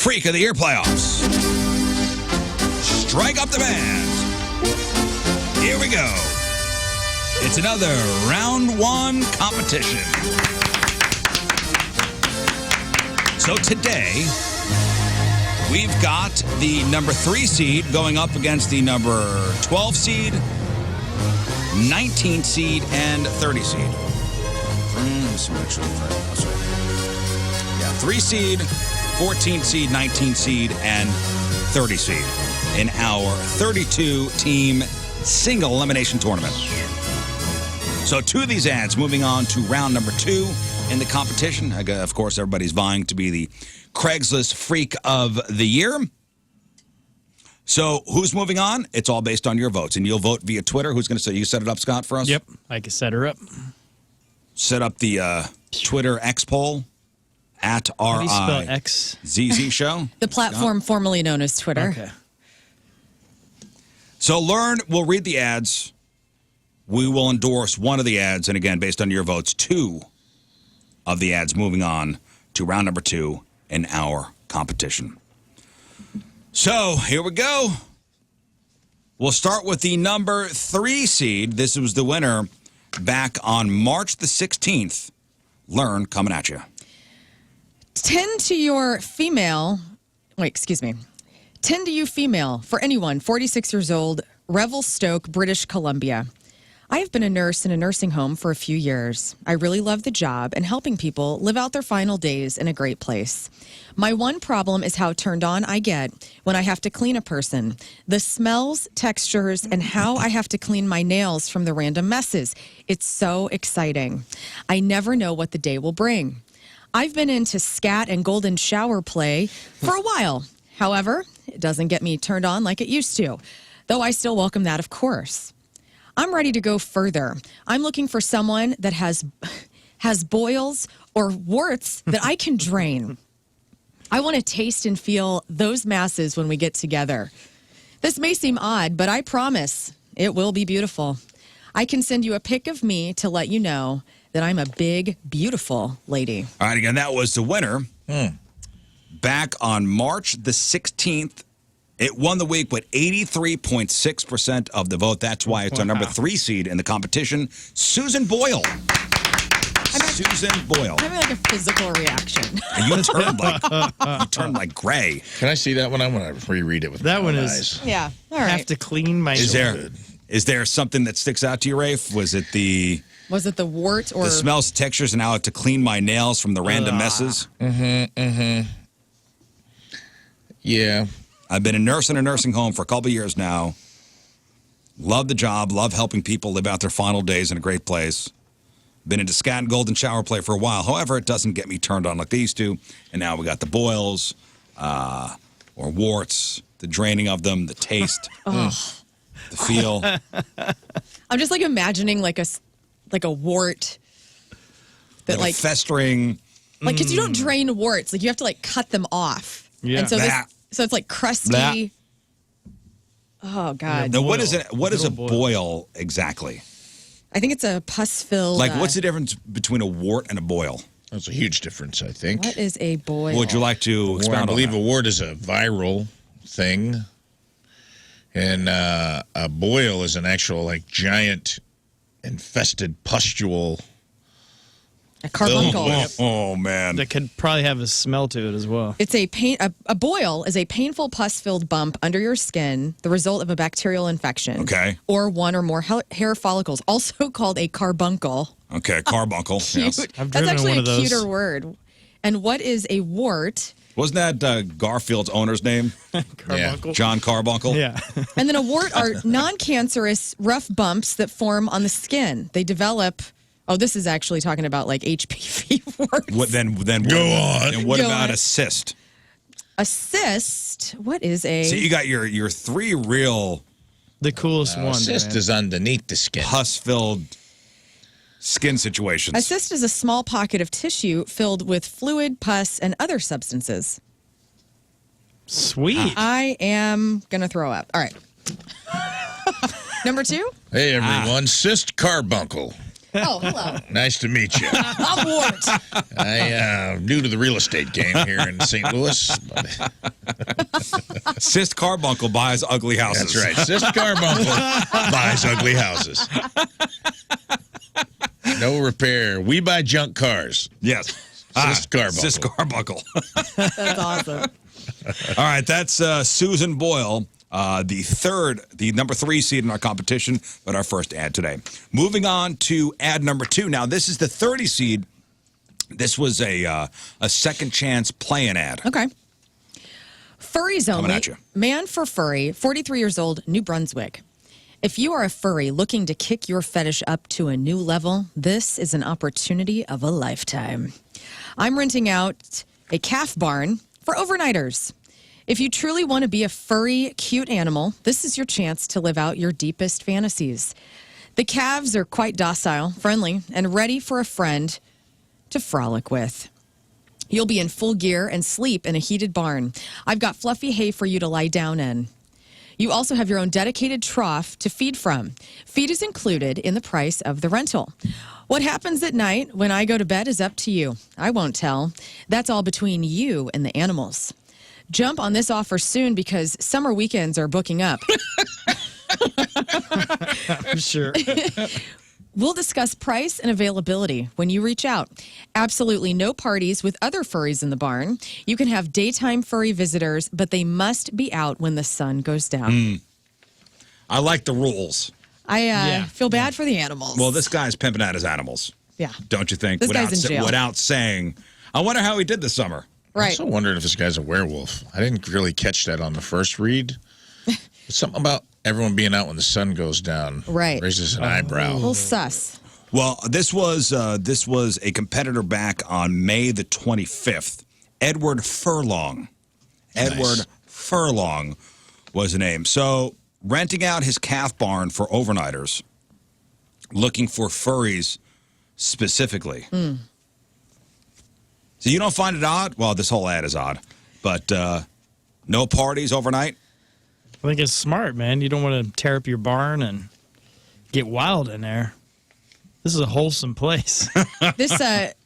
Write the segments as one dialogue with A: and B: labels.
A: Freak of the Year playoffs. Strike up the band. Here we go. It's another round one competition. So today, we've got the number 3 seed going up against the number 12 seed, 19th seed, and 30 seed. 3 seed, 14th seed, 19th seed, and 30 seed in our 32-team single elimination tournament. So 2 of these ads moving on to round number 2 in the competition. Of course, everybody's vying to be the Craigslist Freak of the Year. So who's moving on? It's all based on your votes, and you'll vote via Twitter. Who's going to say? You set it up, Scott, for us?
B: Yep, I can set her up.
A: Set up the Twitter X poll at RIZZ Show.
C: The platform formerly known as Twitter.
B: Okay.
A: So we'll read the ads. We will endorse one of the ads, and again, based on your votes, 2 of the ads moving on to round number 2 in our competition. So here we go. We'll start with the number 3 seed. This was the winner back on March the 16th. Learn coming at you.
C: Tend to you female, for anyone 46 years old, Revelstoke, British Columbia. I have been a nurse in a nursing home for a few years. I really love the job and helping people live out their final days in a great place. My one problem is how turned on I get when I have to clean a person. The smells, textures, and how I have to clean my nails from the random messes. It's so exciting. I never know what the day will bring. I've been into scat and golden shower play for a while. However, it doesn't get me turned on like it used to, though I still welcome that, of course. I'm ready to go further. I'm looking for someone that has boils or warts that I can drain. I want to taste and feel those masses when we get together. This may seem odd, but I promise it will be beautiful. I can send you a pic of me to let you know that I'm a big, beautiful lady.
A: All right, again, that was the winner. Back on March the 16th. It won the week with 83.6% of the vote. That's why it's our number 3 seed in the competition, Susan Boyle. Susan Boyle.
C: I'm having like a physical reaction.
A: You turned like gray.
D: Can I see that one? I want to reread it with
B: that one
D: eyes.
B: is.
C: Yeah. All right.
B: Have to clean my.
A: Is there something that sticks out to you, Rafe? Was it the
C: wart or
A: the smells, textures, and how to clean my nails from the random messes?
D: Yeah.
A: I've been a nurse in a nursing home for a couple of years now. Love the job. Love helping people live out their final days in a great place. Been into scat and golden shower play for a while. However, it doesn't get me turned on like they used to. And now we got the boils or warts, the draining of them, the taste, the feel.
C: I'm just like imagining like a wart that like
A: festering.
C: Like, because you don't drain warts. Like, you have to like cut them off.
B: Yeah.
C: And so so it's like crusty.
A: Blah.
C: Oh God.
A: Now, what is it? What is a boil exactly?
C: I think it's a pus-filled.
A: Like, what's the difference between a wart and a boil?
D: That's a huge difference, I think.
C: What is a boil?
A: Would you like to expound
D: I believe
A: on
D: a wart is a viral thing. And a boil is an actual, like, giant infested pustule.
C: A carbuncle.
A: Oh, man.
B: That could probably have a smell to it as well.
C: It's a boil is a painful pus-filled bump under your skin, the result of a bacterial infection.
A: Okay.
C: Or one or more hair follicles, also called a carbuncle.
A: Okay, carbuncle.
C: Cute.
A: Yes.
B: I've
C: That's
B: driven
C: actually
B: one
C: a
B: of those.
C: cuter word. And what is a wart?
A: Wasn't that Garfield's owner's name?
B: Carbuncle.
A: John Carbuncle?
B: Yeah.
C: And then a wart are non-cancerous rough bumps that form on the skin. They develop. Oh, this is actually talking about like HPV warts.
A: Then
D: Go on.
A: And what
C: Go
A: about
C: on.
A: a cyst?
C: A cyst? What is a...
A: So you got your 3 real
B: The coolest one.
D: Cyst
B: man.
D: is underneath the skin.
A: pus-filled skin situations.
C: A cyst is a small pocket of tissue filled with fluid, pus, and other substances.
B: Sweet.
C: I am going to throw up. All right. Number 2?
D: Hey, everyone. Cyst carbuncle.
C: Oh, hello.
D: Nice to meet you.
C: I'm Wart.
D: I'm new to the real estate game here in St. Louis. But
A: Sis Carbuncle buys ugly houses.
D: that's right. Sis Carbuncle buys ugly houses. No repair. We buy junk cars.
A: Yes.
D: Sis Carbuncle.
A: Sis Carbuncle.
C: That's awesome.
A: All right, that's Susan Boyle, the number 3 seed in our competition, but our first ad today. Moving on to ad number 2. Now, this is the 30 seed. This was a second chance play-in ad.
C: Okay. Furries
A: Coming
C: only.
A: at you.
C: Man for furry, 43 years old, New Brunswick. If you are a furry looking to kick your fetish up to a new level, this is an opportunity of a lifetime. I'm renting out a calf barn for overnighters. If you truly want to be a furry, cute animal, this is your chance to live out your deepest fantasies. The calves are quite docile, friendly, and ready for a friend to frolic with. You'll be in full gear and sleep in a heated barn. I've got fluffy hay for you to lie down in. You also have your own dedicated trough to feed from. Feed is included in the price of the rental. What happens at night when I go to bed is up to you. I won't tell. That's all between you and the animals. Jump on this offer soon because summer weekends are booking up.
B: I'm sure.
C: We'll discuss price and availability when you reach out. Absolutely no parties with other furries in the barn. You can have daytime furry visitors, but they must be out when the sun goes down.
A: I like the rules.
C: I feel bad for the animals.
A: Well, this guy's pimping out his animals.
C: Yeah.
A: Don't you think?
C: This guy's in jail.
A: Without saying, I wonder how he did this summer.
D: I
C: Right.
D: also wondered if this guy's a werewolf. I didn't really catch that on the first read. Something about everyone being out when the sun goes down.
C: Right.
D: Raises an eyebrow.
C: A little sus.
A: Well, this was a competitor back on May the 25th. Edward Furlong.
D: Nice.
A: Edward Furlong was the name. So renting out his calf barn for overnighters, looking for furries specifically. So you don't find it odd? Well, this whole ad is odd. But no parties overnight?
B: I think it's smart, man. You don't want to tear up your barn and get wild in there. This is a wholesome place.
C: This,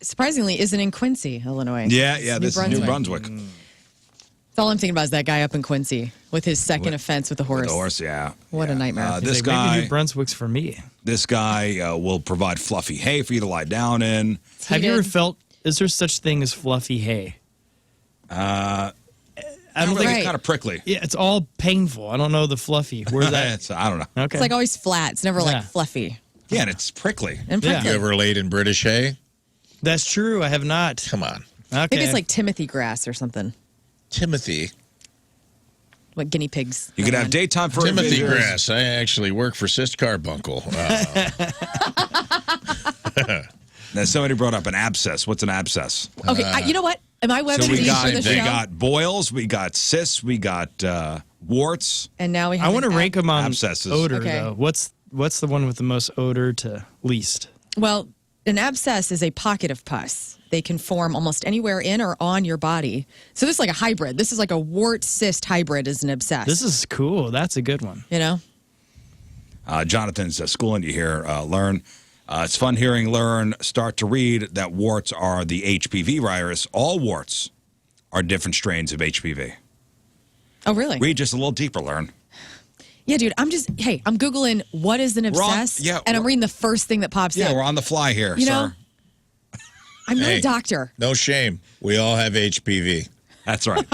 C: surprisingly, isn't in Quincy, Illinois.
A: Yeah,
C: It's
A: this is New Brunswick.
C: That's all I'm thinking about is that guy up in Quincy with his second offense with the horse.
A: The horse, yeah.
C: What a nightmare.
A: This
B: Maybe
A: guy,
B: New Brunswick's for me.
A: this guy will provide fluffy hay for you to lie down in.
B: Have you ever
C: heated.
B: felt, is there such thing as fluffy hay?
A: I don't think
C: Right.
A: it's kind of prickly.
B: Yeah, it's all painful. I don't know the fluffy. Where's that?
A: I don't know.
B: Okay.
C: It's like always flat. It's never
B: Yeah.
C: like fluffy.
A: Yeah, and it's prickly.
C: And
B: Yeah.
C: prickly.
D: You ever laid in British hay?
B: That's true. I have not.
D: Come on.
B: Okay.
C: Maybe it's like Timothy grass or something.
D: Timothy.
C: What guinea pigs.
A: You could have daytime for
D: Timothy Grass. I actually work for Sis Carbuncle.
A: Now, somebody brought up an abscess. What's an abscess?
C: Okay, you know what? Am I webbing
A: So we
C: these
A: got
C: for the
A: we
C: show?
A: got boils, we got cysts, we got warts.
C: And now we have
B: I want to rank them on
A: abscesses.
B: odor,
C: Okay.
B: though. What's the one with the most odor to least?
C: Well, an abscess is a pocket of pus. They can form almost anywhere in or on your body. So this is like a hybrid. This is like a wart cyst hybrid is an abscess.
B: This is cool. That's a good one.
C: you know?
A: Jonathan's schooling you here, Learn. It's fun hearing Learn start to read that warts are the HPV virus. All warts are different strains of HPV.
C: Oh, really?
A: Read just a little deeper, Learn.
C: Yeah, dude, I'm Googling what is an
A: We're on-
C: abscess,
A: yeah,
C: and I'm
A: we're-
C: reading the first thing that pops
A: Yeah,
C: up.
A: we're on the fly here,
C: You
A: sir.
C: know? I'm not
D: Hey.
C: a doctor.
D: No shame. We all have HPV.
A: That's right.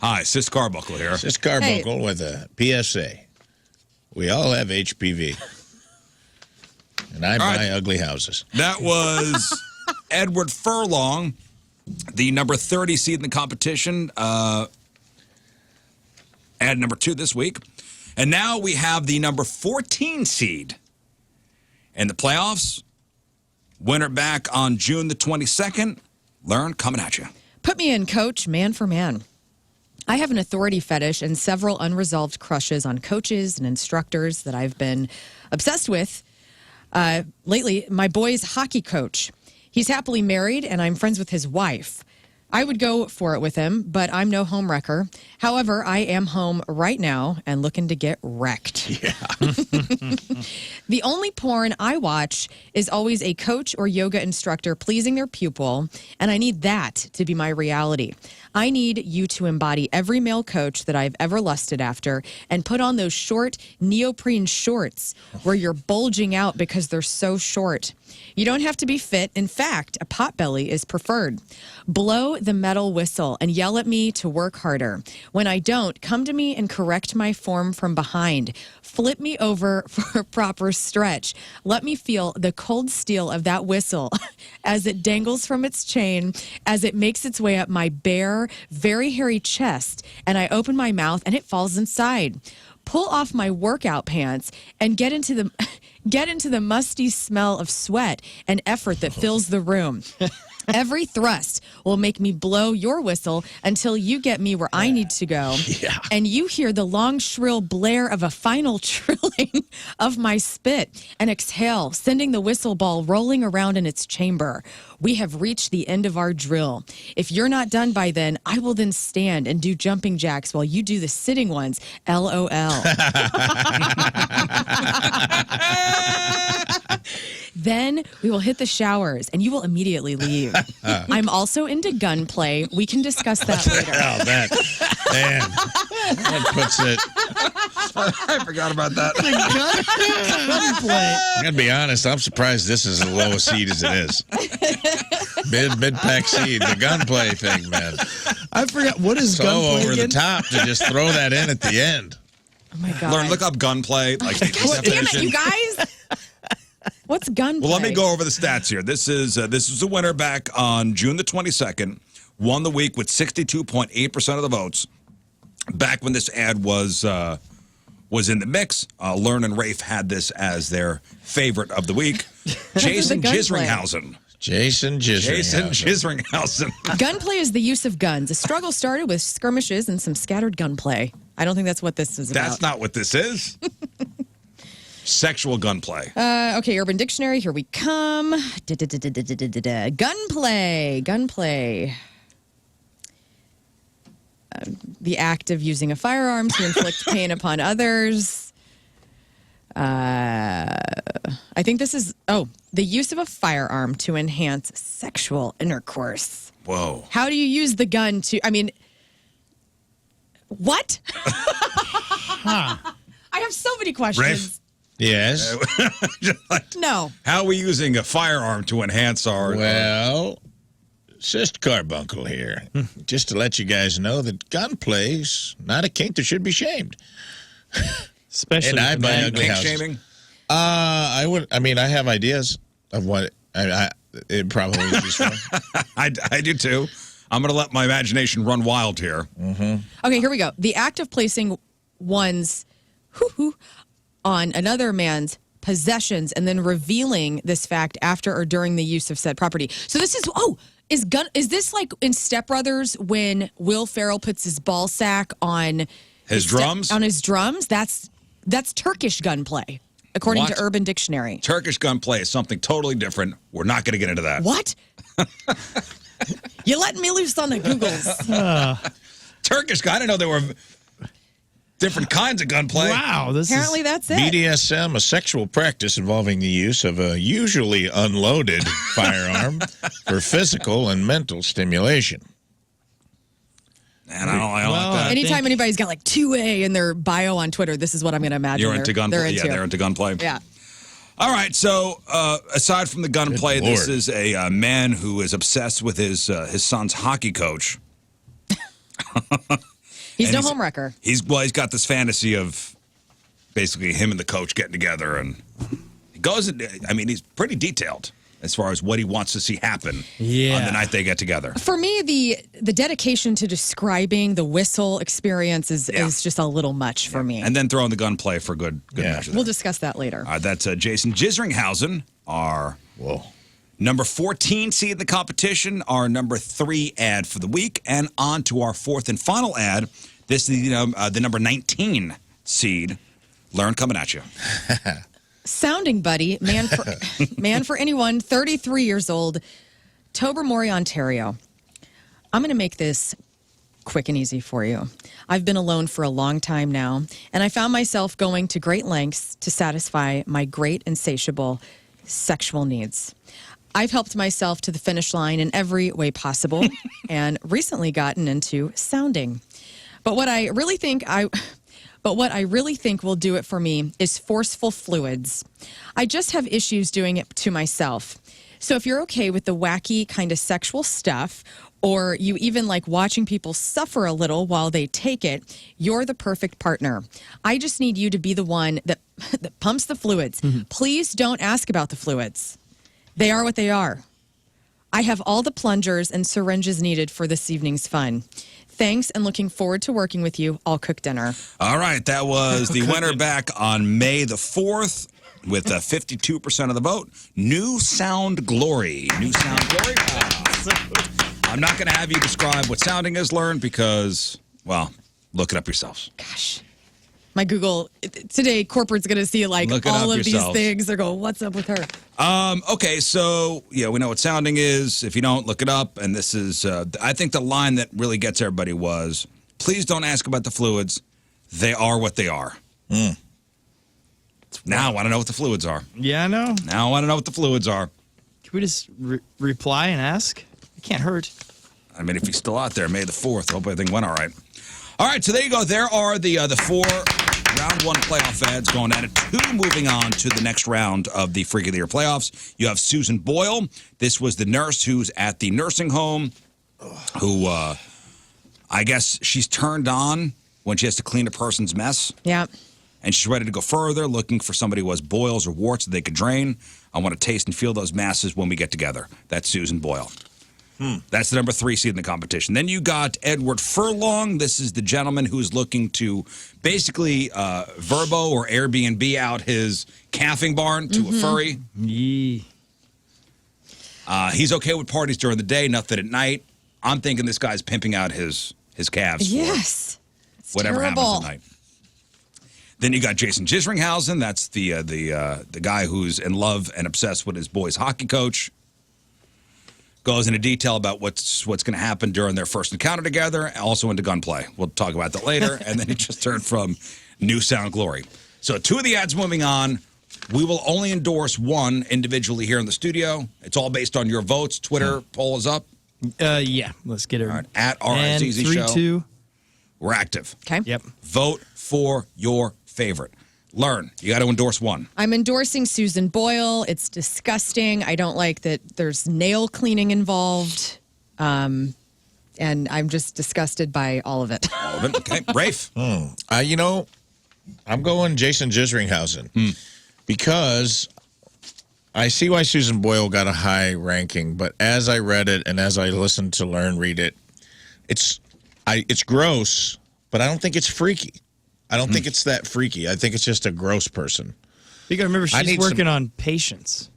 A: Hi, Sis Carbuncle here.
D: Sis Carbuncle with a PSA. We all have HPV. And I buy
A: right.
D: ugly houses.
A: That was Edward Furlong, the number 30 seed in the competition. Ad number 2 this week. And now we have the number 14 seed in the playoffs. Winner back on June the 22nd. Learn coming at you.
C: Put me in, coach, man for man. I have an authority fetish and several unresolved crushes on coaches and instructors that I've been obsessed with. Lately, my boy's hockey coach. He's happily married, and I'm friends with his wife. I would go for it with him, but I'm no home wrecker. However, I am home right now and looking to get wrecked.
D: Yeah.
C: The only porn I watch is always a coach or yoga instructor pleasing their pupil, and I need that to be my reality. I need you to embody every male coach that I've ever lusted after and put on those short neoprene shorts where you're bulging out because they're so short. You don't have to be fit. In fact, a potbelly is preferred. Blow the metal whistle and yell at me to work harder. When I don't, come to me and correct my form from behind. Flip me over for a proper stretch. Let me feel the cold steel of that whistle as it dangles from its chain, as it makes its way up my bare, very hairy chest, and I open my mouth and it falls inside. Pull off my workout pants and get into the musty smell of sweat and effort that fills the room. Every thrust will make me blow your whistle until you get me where I need to go.
D: Yeah.
C: And you hear the long, shrill blare of a final trilling of my spit and exhale, sending the whistle ball rolling around in its chamber. We have reached the end of our drill. If you're not done by then, I will then stand and do jumping jacks while you do the sitting ones. LOL. Then we will hit the showers and you will immediately leave. I'm also into gunplay. We can discuss that later.
D: Oh, that puts it.
A: I forgot about that.
B: Gunplay.
D: I'm gonna be honest. I'm surprised this is the lowest seed as it is. Mid pack seed, the gunplay thing, man.
B: I forgot. What is
D: So
B: gunplay
D: over the
B: again?
D: top to just throw that in at the end.
C: Oh my God.
A: Look up gunplay. Like the
C: God damn it,
A: definition.
C: you guys. What's gunplay?
A: Well, let me go over the stats here. This is the winner back on June the 22nd. Won the week with 62.8% of the votes. Back when this ad was in the mix, Learn and Rafe had this as their favorite of the week. Jason
C: gunplay.
A: Jisringhausen.
D: Jason
A: Jisringhausen.
C: Gunplay is the use of guns. The struggle started with skirmishes and some scattered gunplay. I don't think that's what this is about.
A: That's not what this is. Sexual gunplay.
C: Okay, Urban Dictionary, here we come. Gunplay. The act of using a firearm to inflict pain upon others. I think this is, the use of a firearm to enhance sexual intercourse.
A: Whoa.
C: How do you use the gun to, what? I have so many questions.
A: Rafe?
D: Yes.
C: No.
A: How are we using a firearm to enhance our...
D: Well, Sister Carbuncle here. Just to let you guys know that gunplay's not a kink that should be shamed.
B: Especially
D: And I
B: the
D: buy
B: man-
D: ugly
A: kink
D: houses.
A: shaming?
D: I have ideas of what it probably is used for.
A: I do too. I'm going to let my imagination run wild here.
C: Okay, here we go. The act of placing one's on another man's possessions and then revealing this fact after or during the use of said property. So this is is this like in Step Brothers when Will Ferrell puts his ball sack on
A: His drums?
C: on his drums? That's Turkish gunplay, according
A: What?
C: to Urban Dictionary.
A: Turkish gunplay is something totally different. We're not going to get into that.
C: What? You letting me loose on the Googles.
A: Turkish gun? I didn't know there were different kinds of gunplay.
B: Wow, this
C: Apparently
B: is
C: that's it.
D: BDSM, a sexual practice involving the use of a usually unloaded firearm for physical and mental stimulation.
A: Man, I don't
B: Well,
A: like that.
C: Anytime anybody's got like 2A in their bio on Twitter, this is what I'm going to imagine.
A: You're into gunplay?
C: They're into.
A: They're into gunplay.
C: Yeah.
A: All right, so aside from the gunplay,
D: Good
A: this
D: Lord.
A: is a man who is obsessed with his son's hockey coach.
C: He's
A: And
C: no
A: he's-
C: homewrecker.
A: He's got this fantasy of basically him and the coach getting together, and he goes. He's pretty detailed as far as what he wants to see happen on
B: Yeah.
A: the night they get together.
C: For me, the dedication to describing the whistle experience is just a little much for me.
A: And then throwing the gunplay for good
D: Yeah.
A: measure.
C: We'll discuss that later.
A: That's Jason Jisringhausen, our
D: Whoa.
A: number 14 seed in the competition, our number 3 ad for the week, and on to our fourth and final ad. This is the number 19 seed. Learn coming at you.
C: Sounding buddy, man for anyone, 33 years old, Tobermory, Ontario. I'm going to make this quick and easy for you. I've been alone for a long time now, and I found myself going to great lengths to satisfy my great insatiable sexual needs. I've helped myself to the finish line in every way possible and recently gotten into sounding. But what I really think will do it for me is forceful fluids. I just have issues doing it to myself. So if you're okay with the wacky kind of sexual stuff, or you even like watching people suffer a little while they take it, you're the perfect partner. I just need you to be the one that pumps the fluids. Please don't ask about the fluids. They are what they are. I have all the plungers and syringes needed for this evening's fun. Thanks, and looking forward to working with you. I'll cook dinner.
A: All right, that was the winner back on May the 4th with 52% of the vote. New Sound Glory. New Sound Glory. I'm not going to have you describe what sounding is, learned, because, well, look it up yourselves.
C: Gosh. My Google, today, corporate's going to see like
A: Look it
C: all
A: up
C: of
A: yourselves.
C: these things. They're going, what's up with her?
A: Okay, so, yeah, we know what sounding is. If you don't, look it up. And this is, I think the line that really gets everybody was, please don't ask about the fluids. They are what they are. Now I want to know what the fluids are.
B: Yeah, I know.
A: Now I want to know what the fluids are.
B: Can we just reply and ask? It can't hurt.
A: I mean, if he's still out there, May the 4th, hope everything went all right. All right, so there you go. There are the 4 round 1 playoff ads going at it. 2 moving on to the next round of the Freak of the Year playoffs. You have Susan Boyle. This was the nurse who's at the nursing home who, I guess she's turned on when she has to clean a person's mess.
C: Yeah.
A: And she's ready to go further, looking for somebody who has boils or warts that they could drain. I want to taste and feel those masses when we get together. That's Susan Boyle. That's the number 3 seed in the competition. Then you got Edward Furlong. This is the gentleman who's looking to basically Verbo or Airbnb out his calving barn to a furry.
B: Yee.
A: He's okay with parties during the day, nothing at night. I'm thinking this guy's pimping out his calves.
C: Yes. It's
A: Whatever
C: terrible.
A: happens at night. Then you got Jason Ringhausen. That's the guy who's in love and obsessed with his boy's hockey coach. Goes into detail about what's going to happen during their first encounter together. Also into gunplay. We'll talk about that later. And then he just heard from New Sound Glory. So 2 of the ads moving on. We will only endorse 1 individually here in the studio. It's all based on your votes. Twitter poll is up.
B: Yeah, let's get it.
A: All right, at
B: And
A: RIZZ
B: 3,
A: Show.
B: 2.
A: We're active.
C: Okay.
B: Yep.
A: Vote for your favorite. Learn. You got to endorse 1.
C: I'm endorsing Susan Boyle. It's disgusting. I don't like that there's nail cleaning involved. And I'm just disgusted by all of it.
A: All of it. Okay. Rafe.
D: You know, I'm going Jason Ringhausen because I see why Susan Boyle got a high ranking, but as I read it and as I listened to read it, it's gross, but I don't think it's freaky. I don't think it's that freaky. I think it's just a gross person.
B: You got to remember, she's
D: need
B: working on patients.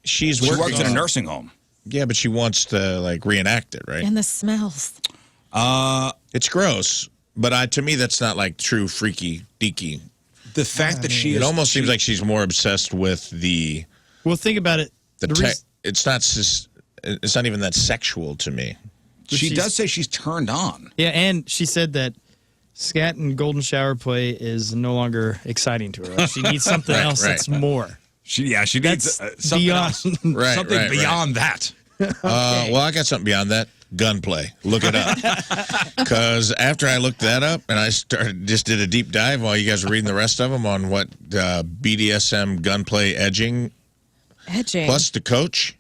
A: She works in a nursing home.
D: Yeah, but she wants to like reenact it, right?
C: And the smells.
D: It's gross, but to me that's not like true freaky deaky.
A: The fact that
D: It almost seems like she's more obsessed with the.
B: Well, think about it.
D: It's not even that sexual to me.
A: She does say she's turned on.
B: Yeah, and she said that scat and golden shower play is no longer exciting to her. Like, she needs something else that's more.
A: She needs
B: That's
A: something
B: beyond.
A: else.
D: Right,
A: something beyond that.
D: Well, I got something beyond that. Gunplay. Look it up. Because after I looked that up and I just did a deep dive while you guys were reading the rest of them on what BDSM gunplay edging. Plus the coach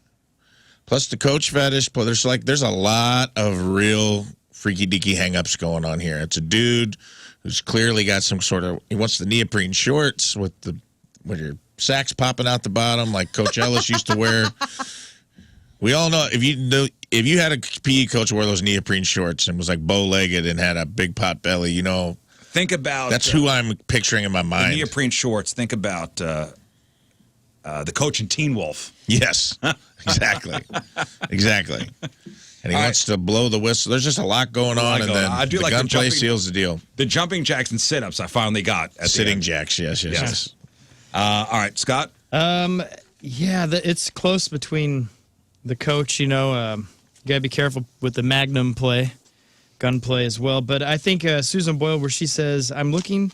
D: fetish. There's a lot of real freaky deaky hang-ups going on here. It's a dude who's clearly got some sort of. He wants the neoprene shorts with your sacks popping out the bottom like Coach Ellis used to wear. We all know if you had a PE coach who wore those neoprene shorts and was like bow-legged and had a big pot belly, you know.
A: Think about
D: that's who I'm picturing in my mind.
A: The neoprene shorts. Think about the coach in Teen Wolf.
D: Yes, exactly, exactly. And he wants to blow the whistle. There's just a lot going on, and then the gunplay seals the deal.
A: The jumping jacks and sit-ups I finally got.
D: Sitting jacks, yes.
A: All right, Scott?
B: Yeah, it's close between the coach, You got to be careful with the Magnum play, gunplay as well. But I think Susan Boyle, where she says, I'm looking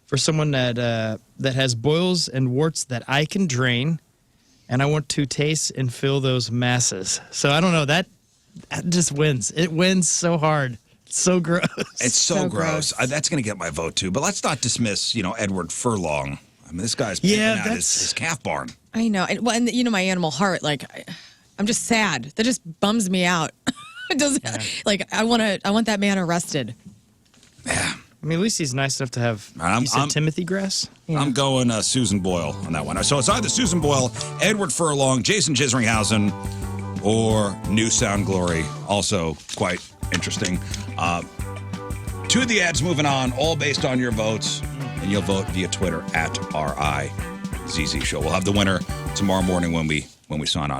B: for someone that has boils and warts that I can drain, and I want to taste and fill those masses. So I don't know, that just wins. It wins so hard. It's so gross.
A: It's so gross. That's going to get my vote, too. But let's not dismiss, Edward Furlong. I mean, this guy's picking out his calf barn.
C: I know. And my animal heart, I'm just sad. That just bums me out. It doesn't, I want that man arrested.
A: Yeah.
B: I mean, at least he's nice enough to have Timothy grass.
C: Yeah.
A: I'm going Susan Boyle on that one. So it's either Susan Boyle, Edward Furlong, Jason Ringhausen, or New Sound Glory. Also quite interesting. Two of the ads moving on, all based on your votes. And you'll vote via Twitter at RIZZ Show. We'll have the winner tomorrow morning when we sign on.